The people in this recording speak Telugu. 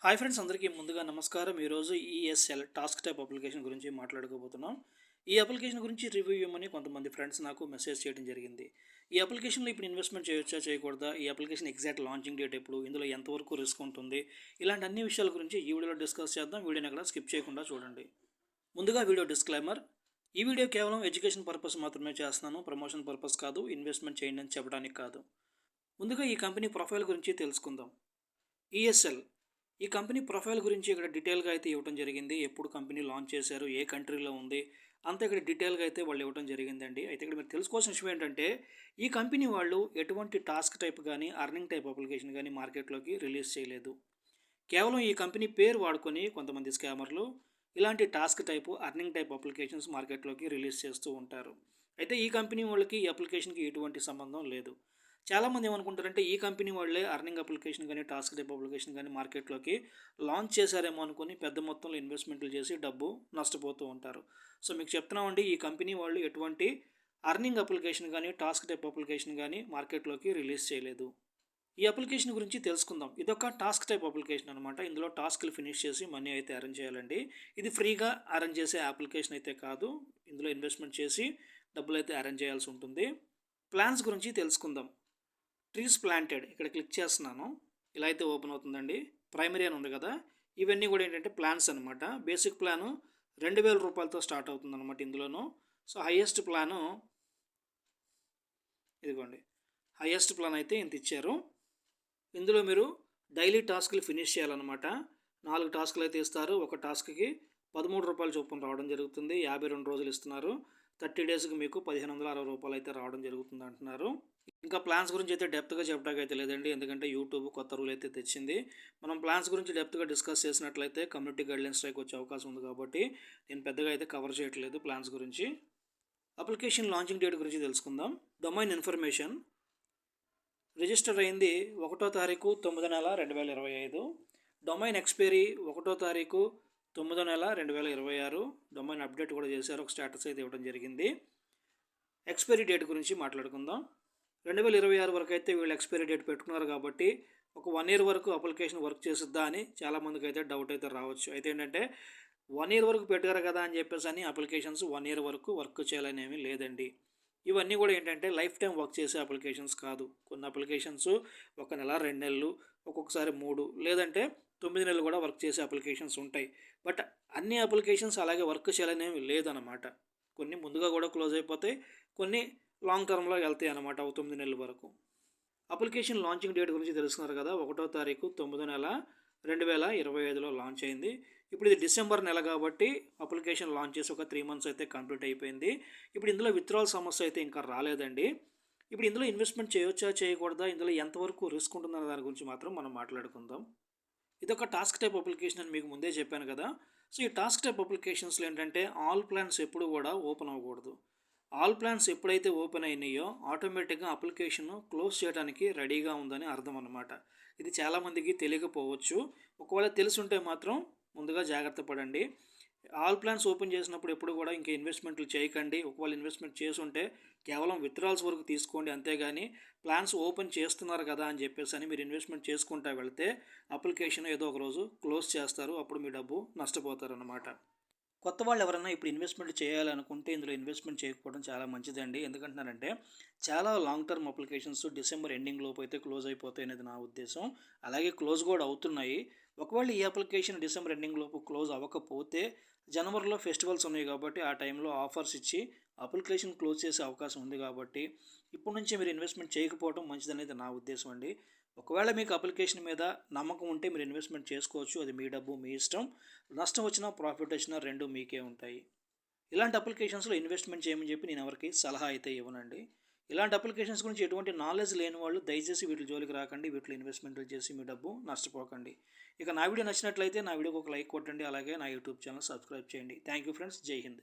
హాయ్ ఫ్రెండ్స్, అందరికీ ముందుగా నమస్కారం. ఈరోజు ఈఎస్ఎల్ టాస్క్ టైప్ అప్లికేషన్ గురించి మాట్లాడుకోబోతున్నాం. ఈ అప్లికేషన్ గురించి రివ్యూ ఇవ్వమని కొంతమంది ఫ్రెండ్స్ నాకు మెసేజ్ చేయడం జరిగింది. ఈ అప్లికేషన్లో ఇప్పుడు ఇన్వెస్ట్మెంట్ చేయొచ్చా, చేయకూడదా, ఈ అప్లికేషన్ ఎగ్జాక్ట్ లాంచింగ్ డేట్ ఎప్పుడు, ఇందులో ఎంతవరకు రిస్క్ ఉంటుంది, ఇలాంటి అన్ని విషయాల గురించి ఈ వీడియోలో డిస్కస్ చేద్దాం. వీడియోని ఎక్కడ స్కిప్ చేయకుండా చూడండి. ముందుగా వీడియో డిస్క్లైమర్: ఈ వీడియో కేవలం ఎడ్యుకేషన్ పర్పస్ మాత్రమే చేస్తున్నాను, ప్రమోషన్ పర్పస్ కాదు, ఇన్వెస్ట్మెంట్ చేయండి అని చెప్పడానికి కాదు. ముందుగా ఈ కంపెనీ ప్రొఫైల్ గురించి తెలుసుకుందాం. ఈఎస్ఎల్ ఈ కంపెనీ ప్రొఫైల్ గురించి ఇక్కడ డీటెయిల్గా అయితే ఇవ్వడం జరిగింది. ఎప్పుడు కంపెనీ లాంచ్ చేశారు, ఏ కంట్రీలో ఉంది, అంతా ఇక్కడ డీటెయిల్గా అయితే వాళ్ళు ఇవ్వడం జరిగిందండి. అయితే ఇక్కడ మీరు తెలుసుకోవాల్సిన విషయం ఏంటంటే, ఈ కంపెనీ వాళ్ళు ఎటువంటి టాస్క్ టైప్ కానీ అర్నింగ్ టైప్ అప్లికేషన్ కానీ మార్కెట్లోకి రిలీజ్ చేయలేదు. కేవలం ఈ కంపెనీ పేరు వాడుకొని కొంతమంది స్కామర్లు ఇలాంటి task type earning type applications మార్కెట్లోకి రిలీజ్ చేస్తూ ఉంటారు. అయితే ఈ కంపెనీ వాళ్ళకి ఈ అప్లికేషన్కి ఎటువంటి సంబంధం లేదు. చాలామంది ఏమనుకుంటారంటే, ఈ కంపెనీ వాళ్ళే అర్నింగ్ అప్లికేషన్ కానీ టాస్క్ టైప్ అప్లికేషన్ కానీ మార్కెట్లోకి లాంచ్ చేశారేమో అనుకుని పెద్ద మొత్తంలో ఇన్వెస్ట్మెంట్లు చేసి డబ్బు నష్టపోతూ ఉంటారు. సో మీకు చెప్తున్నామండి, ఈ కంపెనీ వాళ్ళు ఎటువంటి అర్నింగ్ అప్లికేషన్ కానీ టాస్క్ టైప్ అప్లికేషన్ కానీ మార్కెట్లోకి రిలీజ్ చేయలేదు. ఈ అప్లికేషన్ గురించి తెలుసుకుందాం. ఇదొక టాస్క్ టైప్ అప్లికేషన్ అనమాట. ఇందులో టాస్క్లు ఫినిష్ చేసి మనీ అయితే అరేంజ్ చేయాలండి. ఇది ఫ్రీగా అరేంజ్ చేసే అప్లికేషన్ అయితే కాదు. ఇందులో ఇన్వెస్ట్మెంట్ చేసి డబ్బులు అయితే అరేంజ్ చేయాల్సి ఉంటుంది. ప్లాన్స్ గురించి తెలుసుకుందాం. ట్రీస్ ప్లాంటెడ్ ఇక్కడ క్లిక్ చేస్తున్నాను. ఇలా అయితే ఓపెన్ అవుతుందండి. ప్రైమరీ అని ఉంది కదా, ఇవన్నీ కూడా ఏంటంటే ప్లాన్స్ అనమాట. బేసిక్ ప్లాను 2000 రూపాయలతో స్టార్ట్ అవుతుంది అనమాట ఇందులోను. సో హైయెస్ట్ ప్లాను ఇదిగోండి, హైయెస్ట్ ప్లాన్ అయితే ఇంత ఇచ్చారు. ఇందులో మీరు డైలీ టాస్క్లు ఫినిష్ చేయాలన్నమాట. 4 టాస్క్లు అయితే ఇస్తారు. ఒక టాస్క్కి 13 రూపాయల చొప్పున రావడం జరుగుతుంది. 52 రోజులు ఇస్తున్నారు. 30 డేస్కి మీకు 1560 రూపాయలు అయితే రావడం జరుగుతుంది అంటున్నారు. ఇంకా ప్లాన్స్ గురించి అయితే డెప్త్గా చెప్పడానికి అయితే లేదండి, ఎందుకంటే యూట్యూబ్ కొత్త రూల్ అయితే తెచ్చింది. మనం ప్లాన్స్ గురించి డెప్త్గా డిస్కస్ చేసినట్లయితే కమ్యూనిటీ గైడ్లైన్స్ స్ట్రైక్ వచ్చే అవకాశం ఉంది కాబట్టి నేను పెద్దగా అయితే కవర్ చేయట్లేదు ప్లాన్స్ గురించి. అప్లికేషన్ లాంచింగ్ డేట్ గురించి తెలుసుకుందాం. డొమైన్ ఇన్ఫర్మేషన్ రిజిస్టర్ అయింది 1వ తారీఖు 9వ నెల 2025. డొమైన్ ఎక్స్పైరీ 1వ తారీఖు 9వ నెల 2026. డొమైన్ అప్డేట్ కూడా చేశారు, ఒక స్టేటస్ అయితే ఇవ్వడం జరిగింది. ఎక్స్పైరీ డేట్ గురించి మాట్లాడుకుందాం. 2026 వరకు అయితే వీళ్ళు ఎక్స్పైరీ డేట్ పెట్టుకున్నారు కాబట్టి ఒక 1 ఇయర్ వరకు అప్లికేషన్ వర్క్ చేసిద్దా అని చాలామందికి అయితే డౌట్ అయితే రావచ్చు. అయితే ఏంటంటే 1 ఇయర్ వరకు పెట్టారు కదా అని చెప్పేసి అని అప్లికేషన్స్ 1 ఇయర్ వరకు వర్క్ చేయాలనేమి లేదండి. ఇవన్నీ కూడా ఏంటంటే లైఫ్ టైం వర్క్ చేసే అప్లికేషన్స్ కాదు. కొన్ని అప్లికేషన్స్ 1 నెల, 2 నెలలు, ఒక్కొక్కసారి 3 లేదంటే 9 నెలలు కూడా వర్క్ చేసే అప్లికేషన్స్ ఉంటాయి. బట్ అన్ని అప్లికేషన్స్ అలాగే వర్క్ చేయాలనేమి లేదన్నమాట. కొన్ని ముందుగా కూడా క్లోజ్ అయిపోతాయి, కొన్ని లాంగ్ టర్మ్లో వెళ్తాయి అన్నమాట 9 నెలల వరకు. అప్లికేషన్ లాంచింగ్ డేట్ గురించి తెలుసుకున్నారు కదా, 1వ తారీఖు 9వ నెల 2025లో లాంచ్ అయింది. ఇప్పుడు ఇది డిసెంబర్ నెల కాబట్టి అప్లికేషన్ లాంచ్ చేసి ఒక 3 మంత్స్ అయితే కంప్లీట్ అయిపోయింది. ఇప్పుడు ఇందులో విత్డ్రాల్ సమస్య అయితే ఇంకా రాలేదండి. ఇప్పుడు ఇందులో ఇన్వెస్ట్మెంట్ చేయొచ్చా, చేయకూడదా, ఇందులో ఎంతవరకు రిస్క్ ఉంటుందన్న దాని గురించి మాత్రం మనం మాట్లాడుకుందాం. ఇదొక టాస్క్ టైప్ అప్లికేషన్ అని మీకు ముందే చెప్పాను కదా. సో ఈ టాస్క్ టైప్ అప్లికేషన్స్లో ఏంటంటే ఆల్ ప్లాన్స్ ఎప్పుడు కూడా ఓపెన్ అవ్వకూడదు. ఆల్ ప్లాన్స్ ఎప్పుడైతే ఓపెన్ అయినాయో ఆటోమేటిక్గా అప్లికేషన్ క్లోజ్ చేయడానికి రెడీగా ఉందని అర్థం అన్నమాట. ఇది చాలామందికి తెలియకపోవచ్చు. ఒకవేళ తెలుసుంటే మాత్రం ముందుగా జాగ్రత్త పడండి. ఆల్ ప్లాన్స్ ఓపెన్ చేసినప్పుడు ఎప్పుడు కూడా ఇంకా ఇన్వెస్ట్మెంట్లు చేయకండి. ఒకవేళ ఇన్వెస్ట్మెంట్ చేసుంటే కేవలం విత్డ్రాల్స్ వరకు తీసుకోండి, అంతేగాని ప్లాన్స్ ఓపెన్ చేస్తున్నారు కదా అని చెప్పేసి అని మీరు ఇన్వెస్ట్మెంట్ చేసుకుంటా వెళ్తే అప్లికేషన్ ఏదో ఒక రోజు క్లోజ్ చేస్తారు. అప్పుడు మీ డబ్బు నష్టపోతారు అన్నమాట. కొత్త వాళ్ళు ఎవరైనా ఇప్పుడు ఇన్వెస్ట్మెంట్ చేయాలనుకుంటే ఇందులో ఇన్వెస్ట్మెంట్ చేయకపోవడం చాలా మంచిదండి. ఎందుకంటున్నారంటే చాలా long term applications December ending లోపు అయితే క్లోజ్ అయిపోతాయి అనేది నా ఉద్దేశం. అలాగే క్లోజ్ కూడా అవుతున్నాయి. ఒకవేళ ఈ అప్లికేషన్ డిసెంబర్ ఎండింగ్ లోపు క్లోజ్ అవ్వకపోతే జనవరిలో ఫెస్టివల్స్ ఉన్నాయి కాబట్టి ఆ టైంలో ఆఫర్స్ ఇచ్చి అప్లికేషన్ క్లోజ్ చేసే అవకాశం ఉంది కాబట్టి ఇప్పటి నుంచి మీరు ఇన్వెస్ట్మెంట్ చేయకపోవడం మంచిదనేది నా ఉద్దేశం అండి. ఒకవేళ మీకు అప్లికేషన్ మీద నమ్మకం ఉంటే మీరు ఇన్వెస్ట్మెంట్ చేసుకోవచ్చు. అది మీ డబ్బు, మీ ఇష్టం. నష్టం వచ్చినా ప్రాఫిట్ వచ్చినా రెండు మీకే ఉంటాయి. ఇలాంటి అప్లికేషన్స్లో ఇన్వెస్ట్మెంట్ చేయమని చెప్పి నేను ఎవరికి సలహా అయితే ఇవ్వనండి. ఇలాంటి అప్లికేషన్స్ గురించి ఎటువంటి నాలెడ్జ్ లేని వాళ్ళు దయచేసి వీటి జోలికి రాకండి. వీటిలో ఇన్వెస్ట్మెంట్లు చేసి మీ డబ్బు నష్టపోకండి. ఇక నా వీడియో నచ్చినట్లయితే నా వీడియోకి ఒక లైక్ కొట్టండి. అలాగే నా యూట్యూబ్ ఛానల్ సబ్స్క్రైబ్ చేయండి. Thank you friends. జై హింద్.